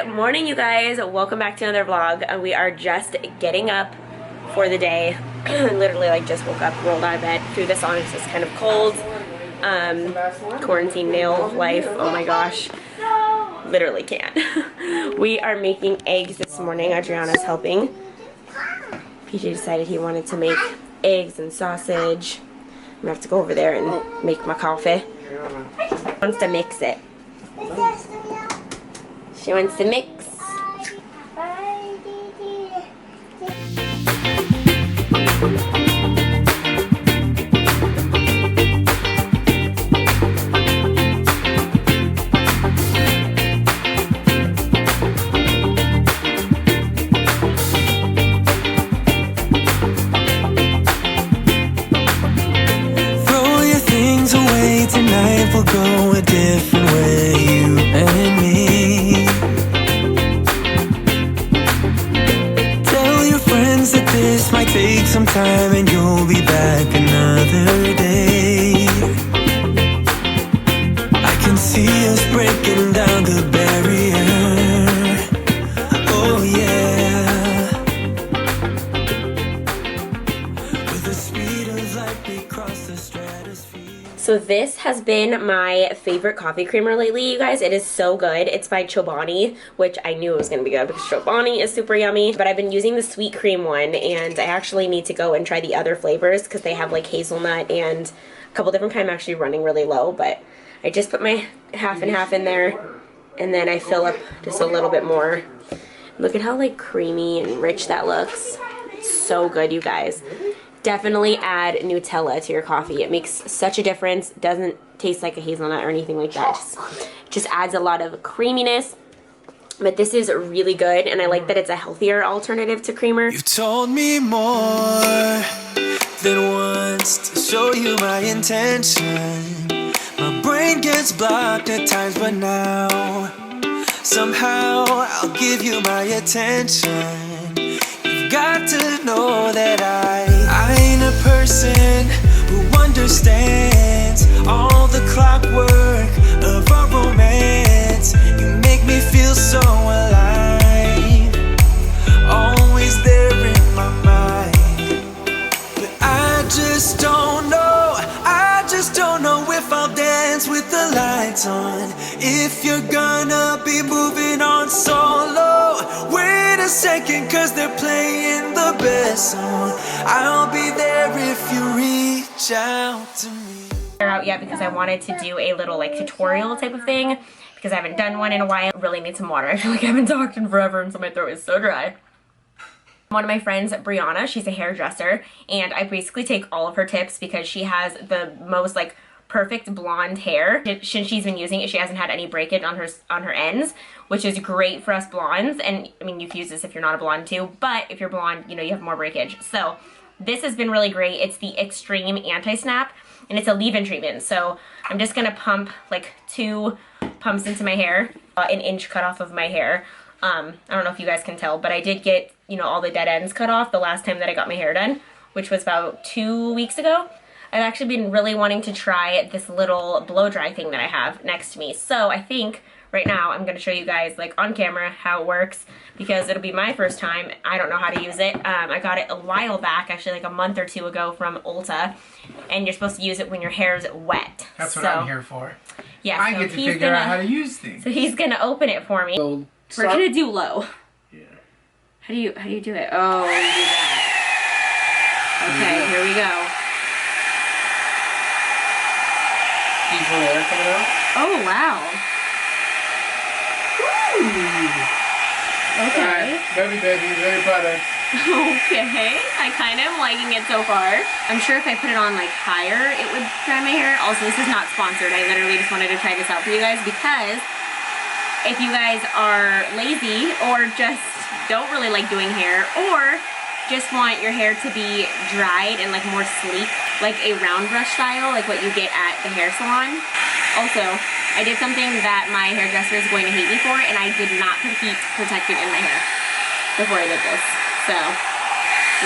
Good morning, you guys. Welcome back to another vlog. We are just getting up for the day. Literally like just woke up, rolled out of bed, threw this on. It's just kind of cold. Quarantine nail life. Oh my gosh. Literally can't. We are making eggs this morning. Adriana's helping. PJ decided he wanted to make eggs and sausage. I'm gonna have to go over there and make my coffee. She wants to mix it. She wants to mix. Tonight we'll go a different way, you and me. Tell your friends that this might take some time and you'll be back another day. I can see us breaking down the barrier. Oh yeah. With the speed of light we cross the stratosphere. So this has been my favorite coffee creamer lately, you guys. It is so good. It's by CHOBANI, which I knew it was going to be good because CHOBANI is super yummy. But I've been using the sweet cream one, and I actually need to go and try the other flavors because they have like hazelnut and a couple different kinds. I'm actually running really low, but I just put my half and half in there, and then I fill up just a little bit more. Look at how like creamy and rich that looks. It's so good, you guys. Definitely add Nutella to your coffee. It makes such a difference. It doesn't taste like a hazelnut or anything like that. It just adds a lot of creaminess. But this is really good, and I like that it's a healthier alternative to creamer. You've told me more than once to show you my intention. My brain gets blocked at times, but now somehow I'll give you my attention. Got to know that I ain't a person who understands all the clockwork of our romance. You make me feel so alive, always there in my mind. But I just don't know if I'll dance with the lights on. If you're gonna be moving on solo, wait a second, cause they're playing the best song. I'll be there if you reach out to me. Out yet because I wanted to do a little like tutorial type of thing because I haven't done one in a while. Really need some water. I feel like I haven't talked in forever and so my throat is so dry. One of my friends, Brianna, she's a hairdresser, and I basically take all of her tips because she has the most like perfect blonde hair. Since she's been using it, she hasn't had any breakage on her ends, which is great for us blondes. And I mean, you can use this if you're not a blonde too, but if you're blonde, you know, you have more breakage. So this has been really great. It's the Extreme Anti-Snap, and it's a leave-in treatment. So I'm just gonna pump like 2 pumps into my hair, an inch cut off of my hair. I don't know if you guys can tell, but I did get, you know, all the dead ends cut off the last time that I got my hair done, which was about 2 weeks ago. I've actually been really wanting to try this little blow dry thing that I have next to me. So I think right now I'm going to show you guys like on camera how it works because it'll be my first time. I don't know how to use it. I got it a while back, actually like a month or 2 ago from Ulta, and you're supposed to use it when your hair's wet. That's what I'm here for. Yeah, I get to figure out how to use things. So he's going to open it for me. So we're going to do low. Yeah. How do you do it? Oh, you do that. Okay, here we go. Diesel air coming out. Oh, wow. Ooh. Okay. Baby, very product. Okay. I kind of am liking it so far. I'm sure if I put it on like higher, it would dry my hair. Also, this is not sponsored. I literally just wanted to try this out for you guys because if you guys are lazy or just don't really like doing hair or just want your hair to be dried and like more sleek, like a round brush style, like what you get at the hair salon. Also, I did something that my hairdresser is going to hate me for, and I did not put heat protectant in my hair before I did this. So,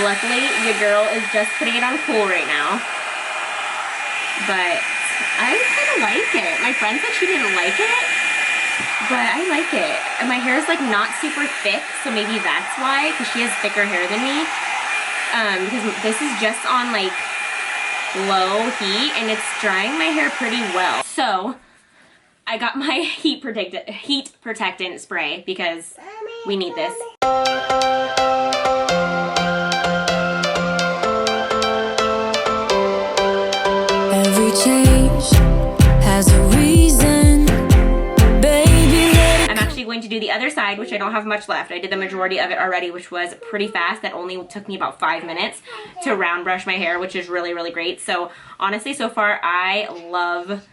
luckily, your girl is just putting it on cool right now. But I kind of like it. My friend said she didn't like it, but I like it. And my hair is like not super thick, so maybe that's why, because she has thicker hair than me. Because this is just on like low heat and it's drying my hair pretty well. So I got my heat protectant spray because we need this. Every change has a reason, baby. I'm actually going to do the other side, which I don't have much left. I did the majority of it already, which was pretty fast. That only took me about 5 minutes to round brush my hair, which is really, really great. So honestly, so far, I love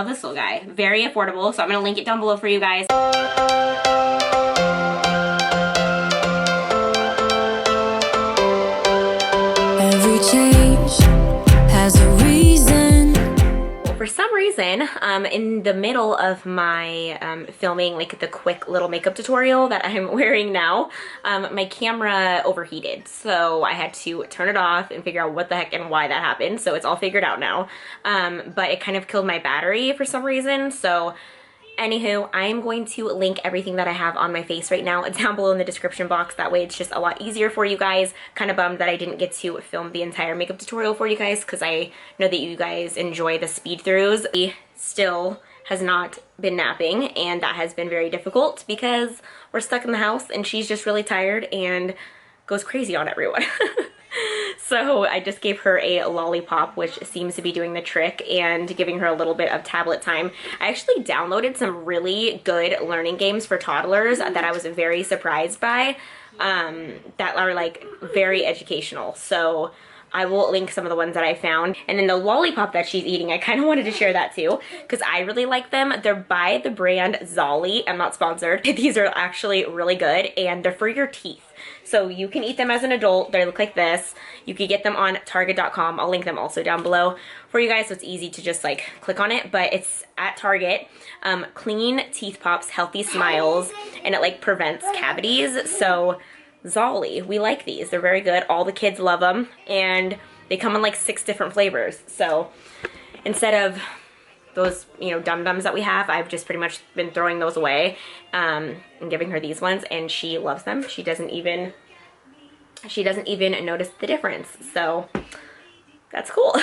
this little guy. Very affordable, so I'm gonna link it down below for you guys. Every change has a reason. For some reason, in the middle of my filming like the quick little makeup tutorial that I'm wearing now, my camera overheated. So I had to turn it off and figure out what the heck and why that happened. So it's all figured out now. But it kind of killed my battery for some reason. So anywho, I am going to link everything that I have on my face right now down below in the description box. That way it's just a lot easier for you guys. Kind of bummed that I didn't get to film the entire makeup tutorial for you guys because I know that you guys enjoy the speed throughs. He still has not been napping and that has been very difficult because we're stuck in the house and she's just really tired and goes crazy on everyone. So I just gave her a lollipop, which seems to be doing the trick, and giving her a little bit of tablet time. I actually downloaded some really good learning games for toddlers that I was very surprised by, that are like very educational. So I will link some of the ones that I found. And then the lollipop that she's eating, I kind of wanted to share that too, because I really like them. They're by the brand Zolly. I'm not sponsored. These are actually really good, and they're for your teeth. So you can eat them as an adult. They look like this. You can get them on Target.com. I'll link them also down below for you guys, so it's easy to just like click on it. But it's at Target. Clean Teeth Pops, Healthy Smiles, and it like prevents cavities. So Zolly, we like these. They're very good. All the kids love them, and they come in like 6 different flavors. So instead of those, you know, dum-dums that we have, I've just pretty much been throwing those away and giving her these ones, and she loves them. She doesn't even notice the difference. So that's cool.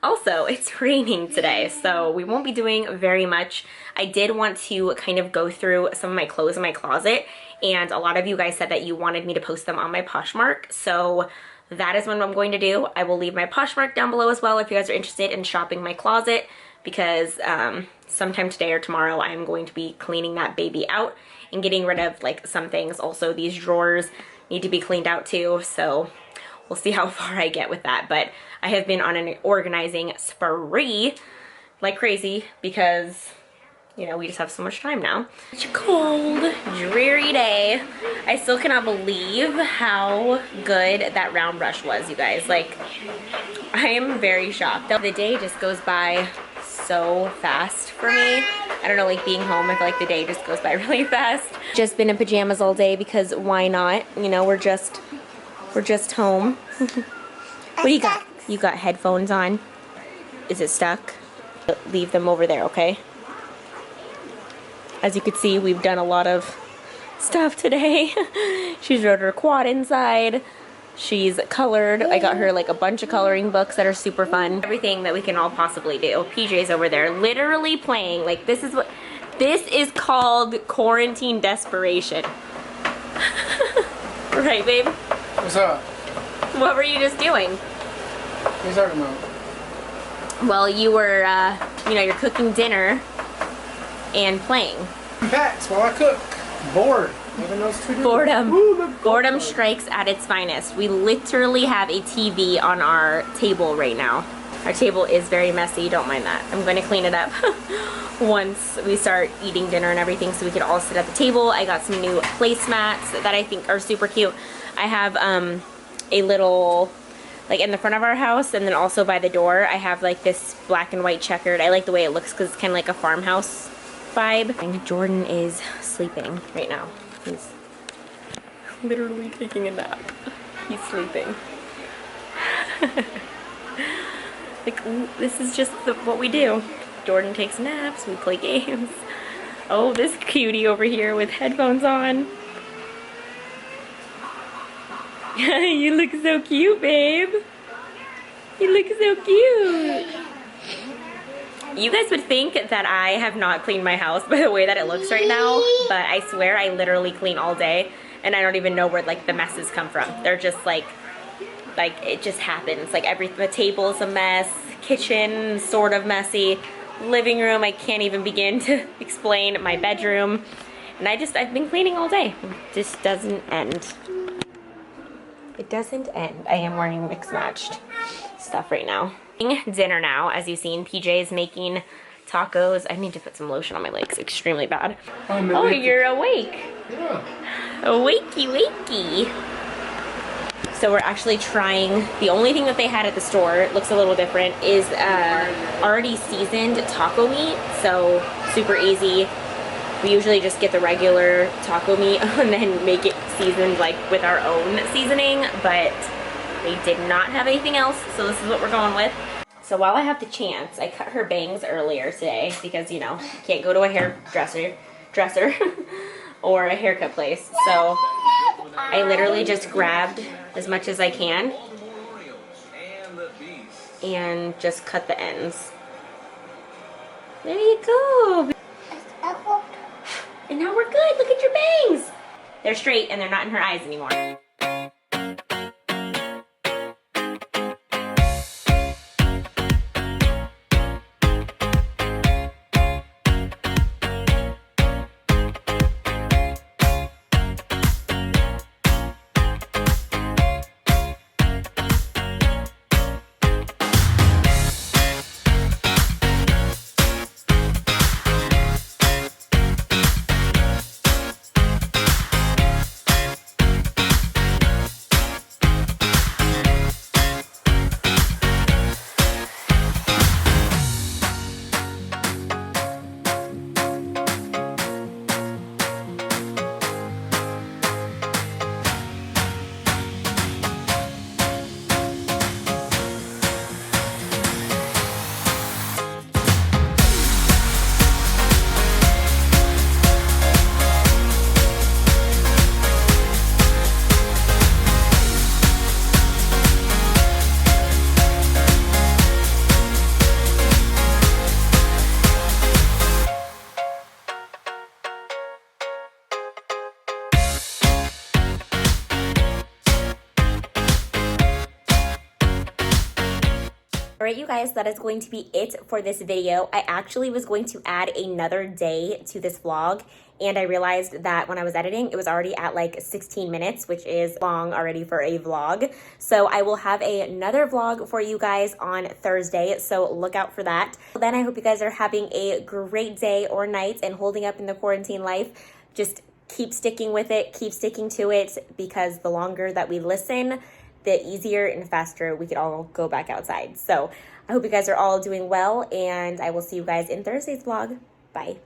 Also, it's raining today, so we won't be doing very much. I did want to kind of go through some of my clothes in my closet, and a lot of you guys said that you wanted me to post them on my Poshmark, so that is what I'm going to do. I will leave my Poshmark down below as well if you guys are interested in shopping my closet, because sometime today or tomorrow I'm going to be cleaning that baby out and getting rid of like some things. Also, these drawers need to be cleaned out too, so we'll see how far I get with that. But I have been on an organizing spree like crazy because, you know, we just have so much time now. It's a cold, dreary day. I still cannot believe how good that round brush was, you guys. Like, I am very shocked. The day just goes by so fast for me. I don't know, like being home, I feel like the day just goes by really fast. Just been in pajamas all day because why not? You know, we're just home. What do you got? You got headphones on? Is it stuck? Leave them over there, okay? As you can see, we've done a lot of stuff today. She's rode her quad inside. She's colored. I got her like a bunch of coloring books that are super fun. Everything that we can all possibly do. PJ's over there literally playing. Like, this is called quarantine desperation. Right, babe? What's up? What were you just doing? What are you talking about? Well, you were, you know, you're cooking dinner and playing. Packs while I cook. Bored. Even though it's too Boredom. Ooh, Boredom strikes at its finest. We literally have a TV on our table right now. Our table is very messy, don't mind that. I'm going to clean it up once we start eating dinner and everything so we can all sit at the table. I got some new placemats that I think are super cute. I have a little, like in the front of our house, and then also by the door, I have like this black and white checkered. I like the way it looks because it's kind of like a farmhouse vibe. And Jordan is sleeping right now. He's literally taking a nap. He's sleeping. Like, this is just what we do. Jordan takes naps, we play games. Oh, this cutie over here with headphones on. You look so cute, babe. You look so cute. You guys would think that I have not cleaned my house by the way that it looks right now, but I swear I literally clean all day, and I don't even know where like the messes come from. They're just like it just happens. Like the table's a mess, kitchen sort of messy, living room I can't even begin to explain, my bedroom, and I've been cleaning all day. It just doesn't end. It doesn't end. I am wearing mixed matched stuff right now. Dinner now, as you've seen. PJ is making tacos. I need to put some lotion on my legs. Extremely bad. Oh, you're awake. Yeah. Wakey, wakey. So we're actually trying, the only thing that they had at the store, it looks a little different, is already seasoned taco meat. So super easy. We usually just get the regular taco meat and then make it seasoned like with our own seasoning, but they did not have anything else, so this is what we're going with. So while I have the chance, I cut her bangs earlier today because, you know, you can't go to a hairdresser or a haircut place. So I literally just grabbed as much as I can and just cut the ends. There you go. And now we're good. Look at your bangs. They're straight and they're not in her eyes anymore. Alright you guys, that is going to be it for this video. I actually was going to add another day to this vlog, and I realized that when I was editing, it was already at like 16 minutes, which is long already for a vlog. So I will have another vlog for you guys on Thursday, so look out for that. Then I hope you guys are having a great day or night and holding up in the quarantine life. Just keep sticking with it, keep sticking to it, because the longer that we listen, the easier and faster we could all go back outside. So I hope you guys are all doing well, and I will see you guys in Thursday's vlog. Bye.